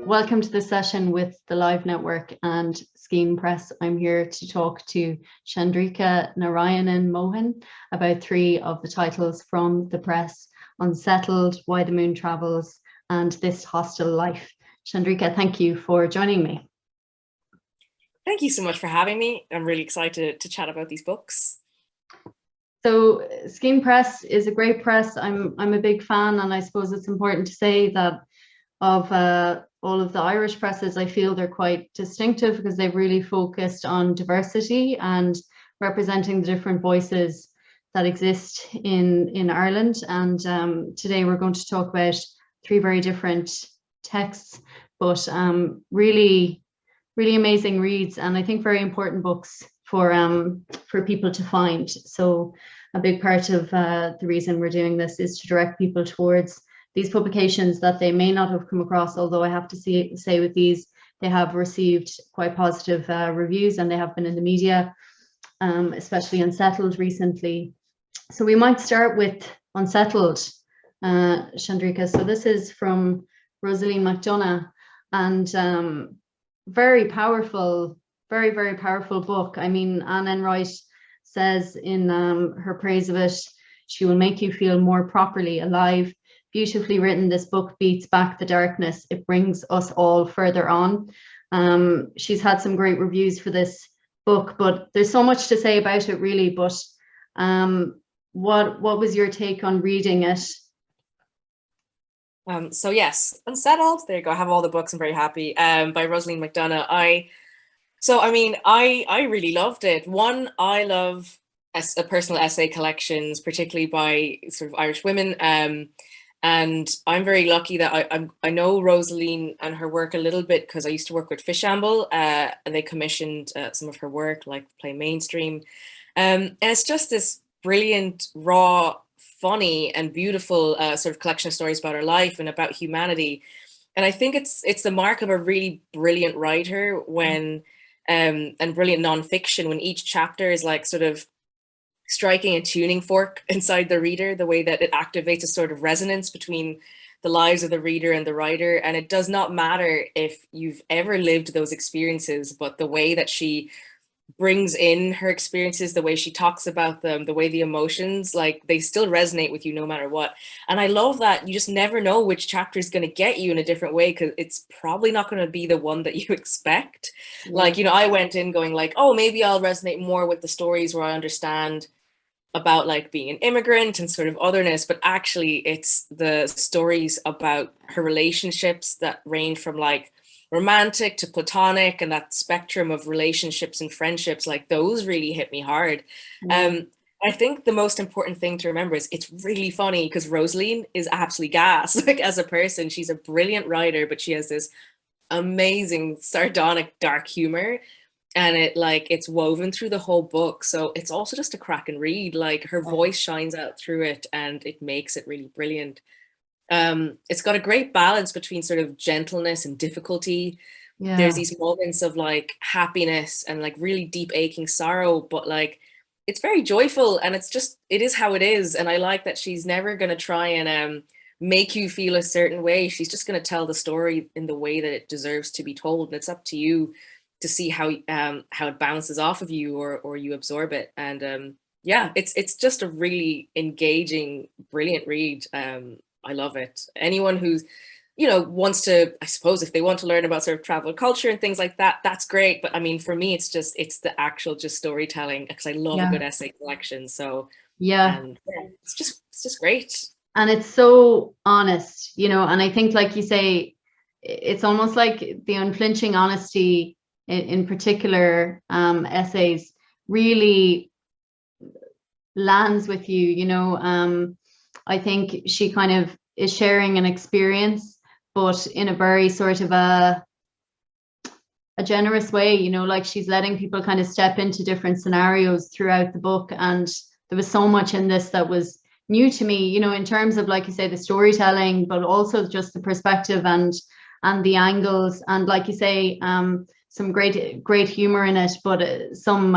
welcome to the session with the Live Network and Skein Press. I'm here to talk to Chandrika Narayanan Mohan about three of the titles from the press: Unsettled, Why the Moon Travels, and This Hostel Life. Chandrika, thank you for joining me. Thank you so much for having me. I'm really excited to chat about these books. So Skein Press is a great press. I'm a big fan, and I suppose it's important to say that of all of the Irish presses, I feel they're quite distinctive because they've really focused on diversity and representing the different voices that exist in Ireland. And today we're going to talk about three very different texts, but really amazing reads, and I think very important books for people to find. So a big part of the reason we're doing this is to direct people towards these publications that they may not have come across, although I have to say with these, they have received quite positive reviews and they have been in the media, especially Unsettled recently. So we might start with Unsettled, Chandrika. So this is from Rosaleen McDonagh, and very powerful, very powerful book. I mean, Anne Enright says in her praise of it, she will make you feel more properly alive. Beautifully written, this book beats back the darkness. It brings us all further on. She's had some great reviews for this book, but there's so much to say about it, really. But what was your take on reading it? So yes, Unsettled. There you go. I have all the books. I'm very happy. By Rosaleen McDonagh. I really loved it. One, I love personal essay collections, particularly by sort of Irish women. And I'm very lucky that I know Rosaleen and her work a little bit because I used to work with Fishamble, and they commissioned some of her work, like Play Mainstream. And it's just this brilliant, raw, funny and beautiful sort of collection of stories about her life and about humanity. And I think it's the mark of a really brilliant writer when and brilliant nonfiction when each chapter is like sort of striking a tuning fork inside the reader, the way that it activates a sort of resonance between the lives of the reader and the writer. And it does not matter if you've ever lived those experiences, but the way that she brings in her experiences, the way she talks about them, the way the emotions, like they still resonate with you no matter what. And I love that you just never know which chapter is going to get you in a different way, because it's probably not going to be the one that you expect. Yeah. Like, you know, I went in going like, oh, maybe I'll resonate more with the stories where I understand about like being an immigrant and sort of otherness, but actually it's the stories about her relationships that range from like romantic to platonic, and that spectrum of relationships and friendships, like those really hit me hard. I think the most important thing to remember is it's really funny because Rosaleen is absolutely gas. Like as a person, she's a brilliant writer, but she has this amazing sardonic dark humor, and it's woven through the whole book. So it's also just a cracking read. Like her voice shines out through it and it makes it really brilliant. It's got a great balance between sort of gentleness and difficulty. Yeah. There's these moments of like happiness and like really deep aching sorrow, but like it's very joyful, and it is how it is. And I like that she's never going to try and make you feel a certain way. She's just going to tell the story in the way that it deserves to be told, and it's up to you to see how it bounces off of you or you absorb it. And yeah, it's just a really engaging, brilliant read. I love it. Anyone who's, you know, wants to, I suppose if they want to learn about sort of travel culture and things like that, that's great. But I mean, for me, it's the actual just storytelling, because I love a good essay collection. So yeah, it's just great. And it's so honest, you know, and I think, like you say, it's almost like the unflinching honesty in particular essays really lands with you, you know. I think she kind of is sharing an experience, but in a very sort of a generous way, you know, like she's letting people kind of step into different scenarios throughout the book. And there was so much in this that was new to me, you know, in terms of, like you say, the storytelling, but also just the perspective and the angles. And like you say, some great humor in it, but some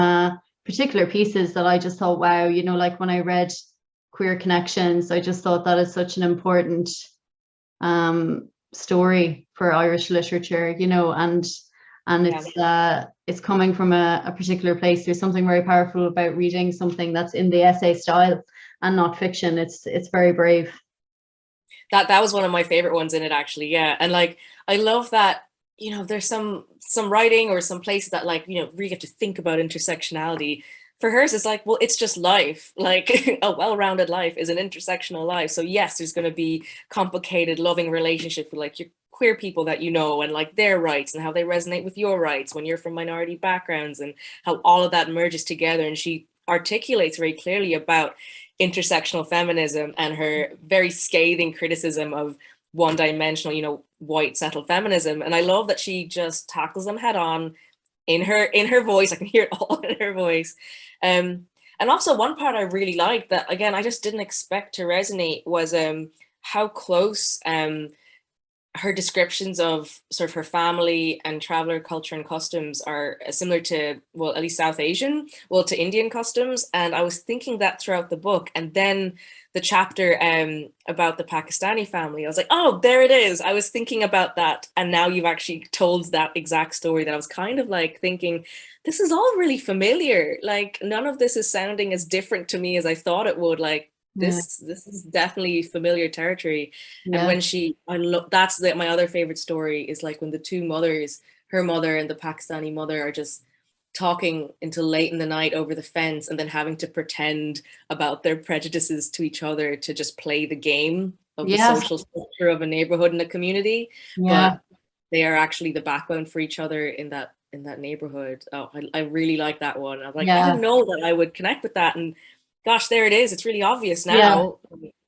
particular pieces that I just thought, wow, you know, like when I read Queer Connections, I just thought that is such an important story for Irish literature, you know, and it's coming from a particular place. There's something very powerful about reading something that's in the essay style and not fiction. It's very brave. That was one of my favorite ones in it, actually. Yeah. And like, I love that, you know, there's some writing or some places that, like, you know, really get to think about intersectionality. For hers, it's like, well, it's just life. Like a well-rounded life is an intersectional life. So yes, there's going to be complicated, loving relationship with like your queer people that you know, and like their rights and how they resonate with your rights when you're from minority backgrounds, and how all of that merges together. And she articulates very clearly about intersectional feminism and her very scathing criticism of one-dimensional, you know, white settled feminism. And I love that she just tackles them head on in her voice. I can hear it all in her voice. And also one part I really liked that, again, I just didn't expect to resonate was how close her descriptions of sort of her family and traveler culture and customs are similar to, well, at least South Asian, well, to Indian customs. And I was thinking that throughout the book. And then the chapter about the Pakistani family, I was like, oh, there it is. I was thinking about that. And now you've actually told that exact story that I was kind of like thinking, this is all really familiar. Like none of this is sounding as different to me as I thought it would. Like, this is definitely familiar territory. And when that's my other favorite story is like when the two mothers, her mother and the Pakistani mother, are just talking until late in the night over the fence, and then having to pretend about their prejudices to each other to just play the game of the social structure of a neighborhood and a community. But they are actually the backbone for each other in that neighborhood. Oh, I really like that one. I was like, I didn't know that I would connect with that, and gosh, there it is. It's really obvious now.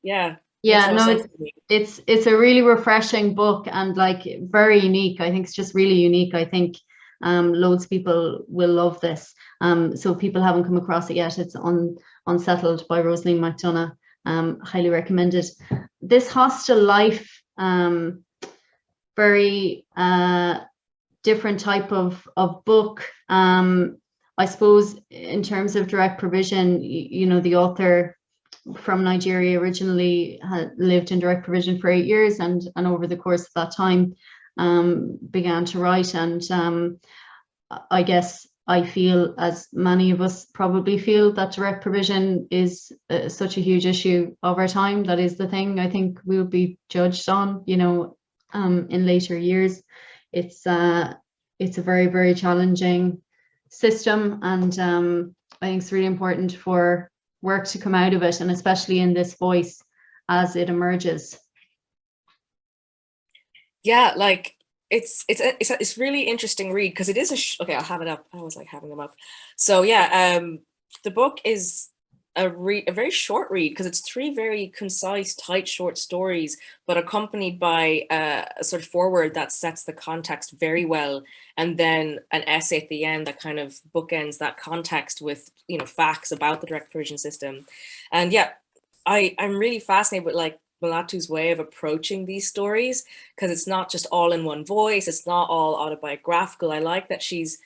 Yeah. No, it's a really refreshing book and like very unique. I think it's just really unique. I think loads of people will love this. So people haven't come across it yet. It's Unsettled by Rosaleen McDonagh. Highly recommended. This Hostel Life, very different type of book. I suppose in terms of direct provision, you know, the author from Nigeria originally had lived in direct provision for 8 years, and over the course of that time began to write. And I guess I feel, as many of us probably feel, that direct provision is such a huge issue of our time. That is the thing I think we'll be judged on, you know, in later years. It's a very, very challenging system, and I think it's really important for work to come out of it, and especially in this voice as it emerges. Yeah, like it's really interesting read, because it is okay, I'll have it up. I was like having them up. So yeah, the book is a very short read, because it's 3 very concise, tight, short stories, but accompanied by a sort of foreword that sets the context very well, and then an essay at the end that kind of bookends that context with, you know, facts about the direct provision system. And yeah, I'm really fascinated with like Melatu's way of approaching these stories, because it's not just all in one voice, it's not all autobiographical. I like that she's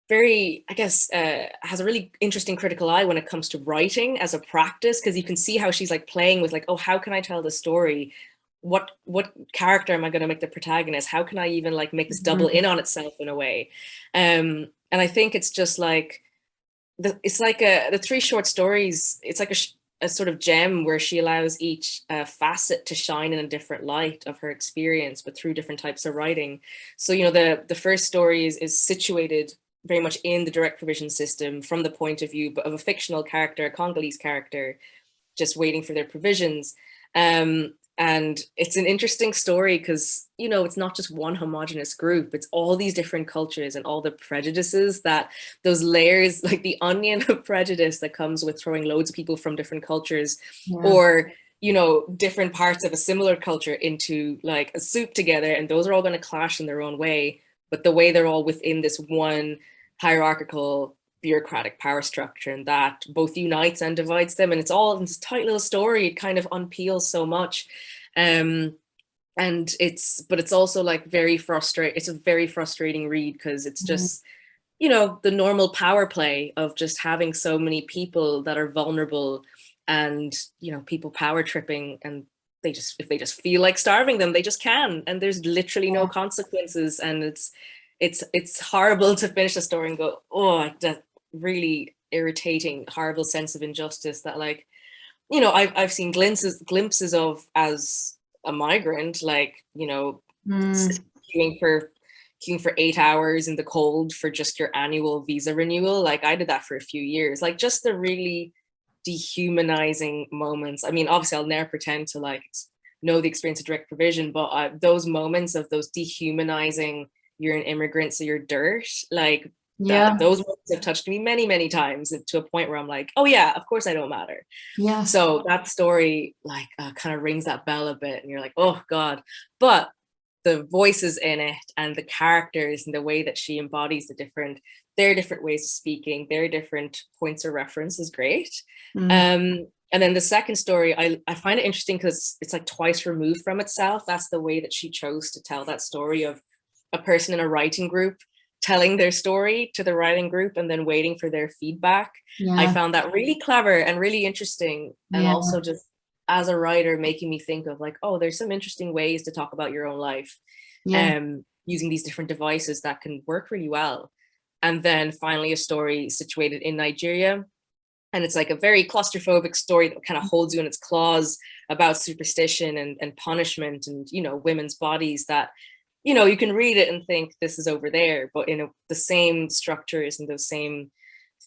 very, I guess, has a really interesting critical eye when it comes to writing as a practice, because you can see how she's like playing with like, oh, how can I tell the story? What character am I going to make the protagonist? How can I even like make this double in on itself in a way? And I think it's just like, it's like the 3 short stories, it's like a sort of gem where she allows each facet to shine in a different light of her experience, but through different types of writing. So, you know, the first story is situated very much in the direct provision system from the point of view of a fictional character, a Congolese character, just waiting for their provisions. And it's an interesting story because, you know, it's not just one homogenous group, it's all these different cultures and all the prejudices, that those layers, like the onion of prejudice that comes with throwing loads of people from different cultures, or, you know, different parts of a similar culture into like a soup together, and those are all going to clash in their own way, but the way they're all within this one hierarchical bureaucratic power structure, and that both unites and divides them. And it's all in this tight little story. It kind of unpeels so much. And it's also like very frustrating. It's a very frustrating read, because it's just, you know, the normal power play of just having so many people that are vulnerable, and, you know, people power tripping, and if they just feel like starving them, they just can, and there's literally no consequences. And it's horrible to finish a story and go, oh, that really irritating, horrible sense of injustice that, like, you know, I've seen glimpses of as a migrant, like, you know, queuing for 8 hours in the cold for just your annual visa renewal. Like, I did that for a few years. Like, just the really dehumanizing moments. I mean, obviously I'll never pretend to like know the experience of direct provision, but those moments of those dehumanizing, you're an immigrant, so you're dirt, like, those moments have touched me many, many times, to a point where I'm like, oh yeah, of course I don't matter. Yeah. So that story, like, kind of rings that bell a bit, and you're like, oh God. But the voices in it and the characters and the way that she embodies their different ways of speaking, their different points of reference is great. And then the second story, I find it interesting because it's like twice removed from itself. That's the way that she chose to tell that story, of a person in a writing group telling their story to the writing group and then waiting for their feedback. I found that really clever and really interesting. And also, just as a writer, making me think of like, oh, there's some interesting ways to talk about your own life, using these different devices that can work really well. And then finally, a story situated in Nigeria. And it's like a very claustrophobic story that kind of holds you in its claws, about superstition and punishment and, you know, women's bodies, that, you know, you can read it and think this is over there, but the same structures and those same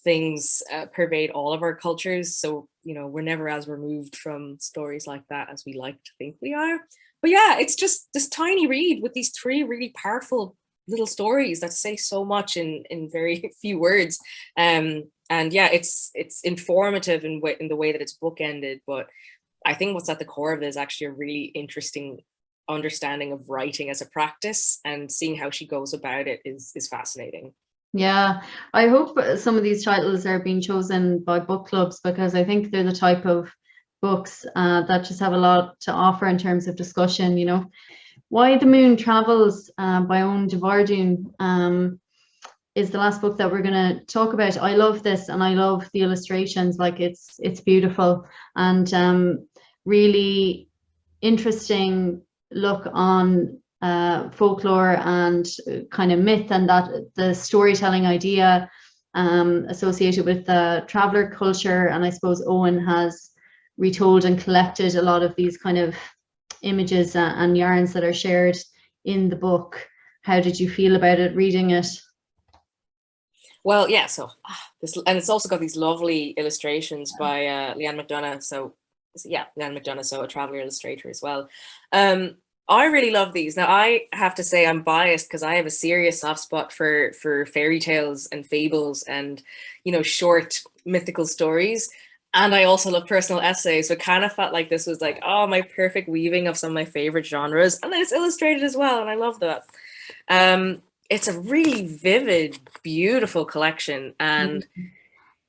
things pervade all of our cultures. So, you know, we're never as removed from stories like that as we like to think we are. But yeah, it's just this tiny read with these 3 really powerful little stories that say so much in very few words. And yeah, it's informative in the way that it's bookended. But I think what's at the core of it is actually a really interesting understanding of writing as a practice, and seeing how she goes about it is fascinating. Yeah, I hope some of these titles are being chosen by book clubs, because I think they're the type of books that just have a lot to offer in terms of discussion. You know, Why the Moon Travels by Oein DeBhairduin is the last book that we're going to talk about. I love this, and I love the illustrations. Like, it's beautiful, and really interesting look on folklore and kind of myth, and that the storytelling idea associated with the traveler culture. And I suppose Owen has retold and collected a lot of these kind of images and yarns that are shared in the book. How did you feel about it, reading it? Well, yeah, so and it's also got these lovely illustrations by Leanne McDonagh. So yeah, Leanne McDonagh, so a traveler illustrator as well. I really love these. Now, I have to say I'm biased because I have a serious soft spot for fairy tales and fables and, you know, short mythical stories. And I also love personal essays. So it kind of felt like this was like, oh, my perfect weaving of some of my favorite genres. And then it's illustrated as well. And I love that. It's a really vivid, beautiful collection. And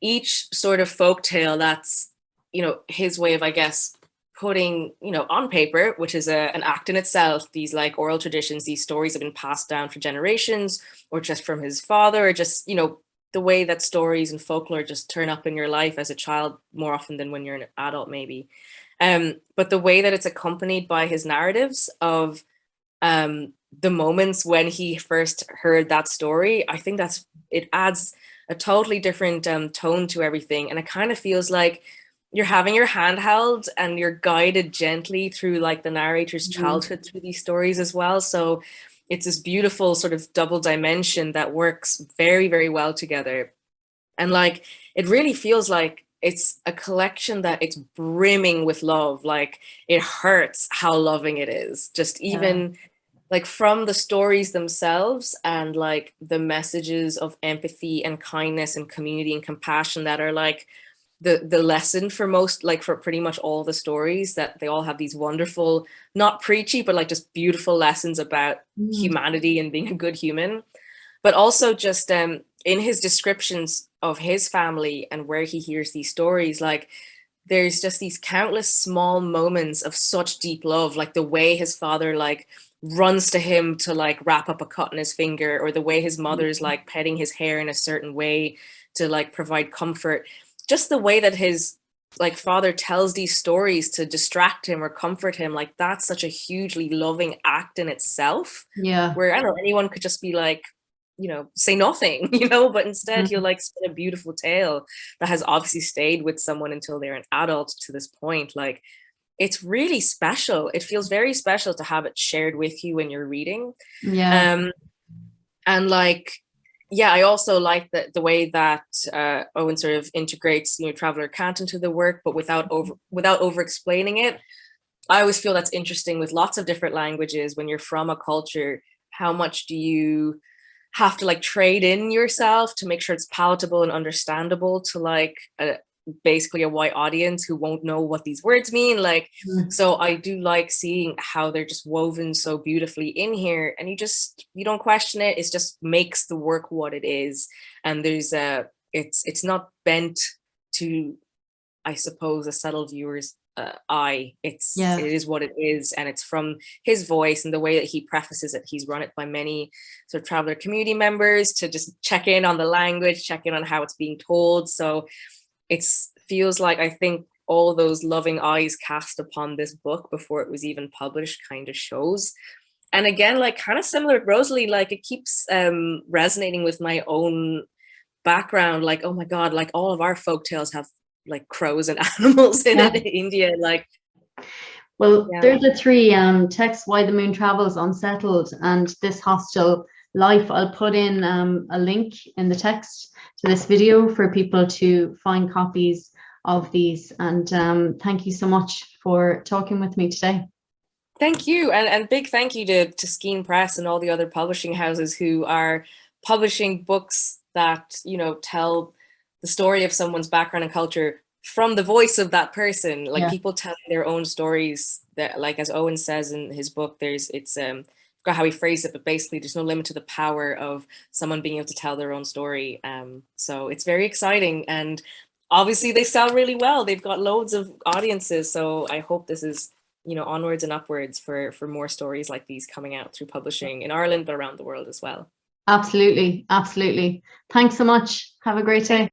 each sort of folktale that's, you know, his way of, I guess, putting, you know, on paper, which is an act in itself, these like oral traditions, these stories have been passed down for generations, or just from his father, or just, you know, the way that stories and folklore just turn up in your life as a child more often than when you're an adult, maybe. But the way that it's accompanied by his narratives of the moments when he first heard that story, I think it adds a totally different tone to everything. And it kind of feels like you're having your hand held and you're guided gently through like the narrator's childhood through these stories as well. So it's this beautiful sort of double dimension that works very, very well together. And like, it really feels like it's a collection that it's brimming with love. Like, it hurts how loving it is. Just even like from the stories themselves, and like the messages of empathy and kindness and community and compassion that are like the lesson for most, like for pretty much all the stories, that they all have these wonderful, not preachy, but like just beautiful lessons about humanity and being a good human. But also just in his descriptions of his family and where he hears these stories, like there's just these countless small moments of such deep love, like the way his father like runs to him to like wrap up a cut in his finger, or the way his mother's like petting his hair in a certain way to like provide comfort. Just the way that his like father tells these stories to distract him or comfort him, like that's such a hugely loving act in itself. Yeah. Where I don't know, anyone could just be like, you know, say nothing, you know, but instead he'll like spin a beautiful tale that has obviously stayed with someone until they're an adult to this point. Like, it's really special. It feels very special to have it shared with you when you're reading. Yeah. And like, yeah, I also like the way that Owen sort of integrates, you know, Traveller Cant into the work, but without over explaining it. I always feel that's interesting with lots of different languages. When you're from a culture, how much do you have to like trade in yourself to make sure it's palatable and understandable to like basically a white audience who won't know what these words mean? Like, so I do like seeing how they're just woven so beautifully in here, and you don't question it. It just makes the work what it is. And there's it's not bent to, I suppose, a settled viewer's eye. It is what it is, and it's from his voice and the way that he prefaces it. He's run it by many sort of traveler community members to just check in on the language, check in on how it's being told. So it feels like, I think all those loving eyes cast upon this book before it was even published kind of shows. And again, like kind of similar with Rosaleen, like it keeps resonating with my own background. Like, oh my God, like all of our folktales have like crows and animals in it in India. Like, well, there's the three texts: Why the Moon Travels, Unsettled, and this Hostel Life. I'll put in a link in the text to this video for people to find copies of these. And thank you so much for talking with me today. Thank you, and big thank you to Skein Press and all the other publishing houses who are publishing books that, you know, tell the story of someone's background and culture from the voice of that person. Like people telling their own stories. That, like as Owen says in his book, it's forgot how he phrased it, but basically there's no limit to the power of someone being able to tell their own story. So it's very exciting, and obviously they sell really well. They've got loads of audiences. So I hope this is, you know, onwards and upwards for more stories like these coming out through publishing in Ireland, but around the world as well. Absolutely. Absolutely. Thanks so much. Have a great day.